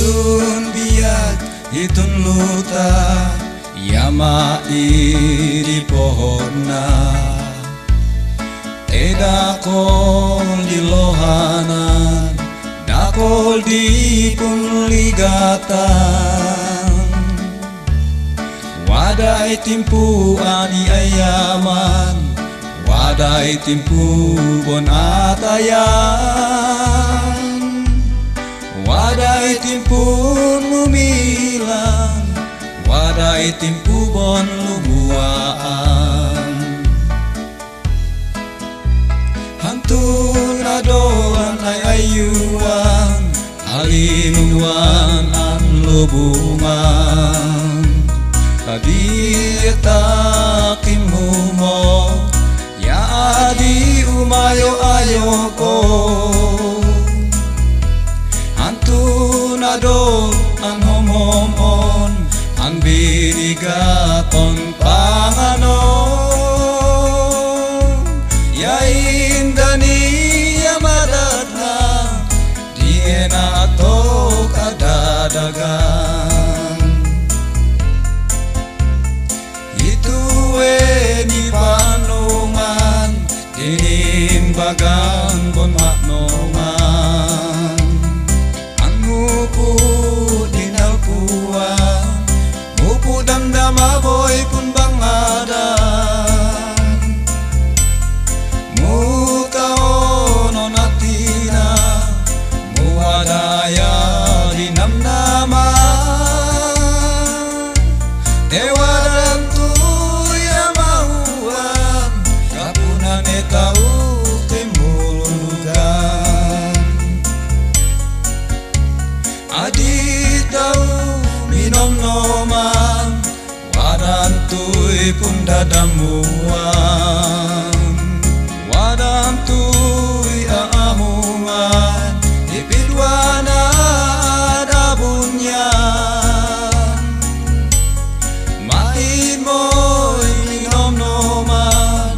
Hantun biak itun luta yama iri pohona dakol di lohanan dakol di punligatan wadai timpu ani ayaman wadai timpu bon atayan wadai timpun mumilang wadai timpu bon lumuaan hantun adoan ay ayuan alinuan an lubungan adiyatakimu mo ya adi umayo ayoko hantun ado an homon an binigaton panganon ya indani ya madatna diena to kadadagan itu ni panungan tinimbagan bon maknongan angupu dinalpuan mupu damdama boy pun bangadan mutao natina muadaya dinamnama dewadan tu ya mahuan kapunan etau temulugan adi tau minom noman wadan tui pun dadamuan wadan tui aamuan dipidwana dabunyan mait boy minom noman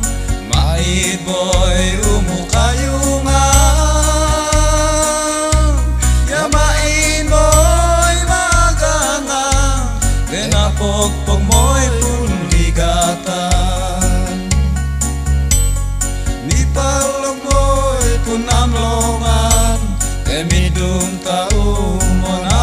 mait boy umukayungan ya mait boy magangang denapok moy pun ligatan ni palok moy pun amlongan temidum tau mona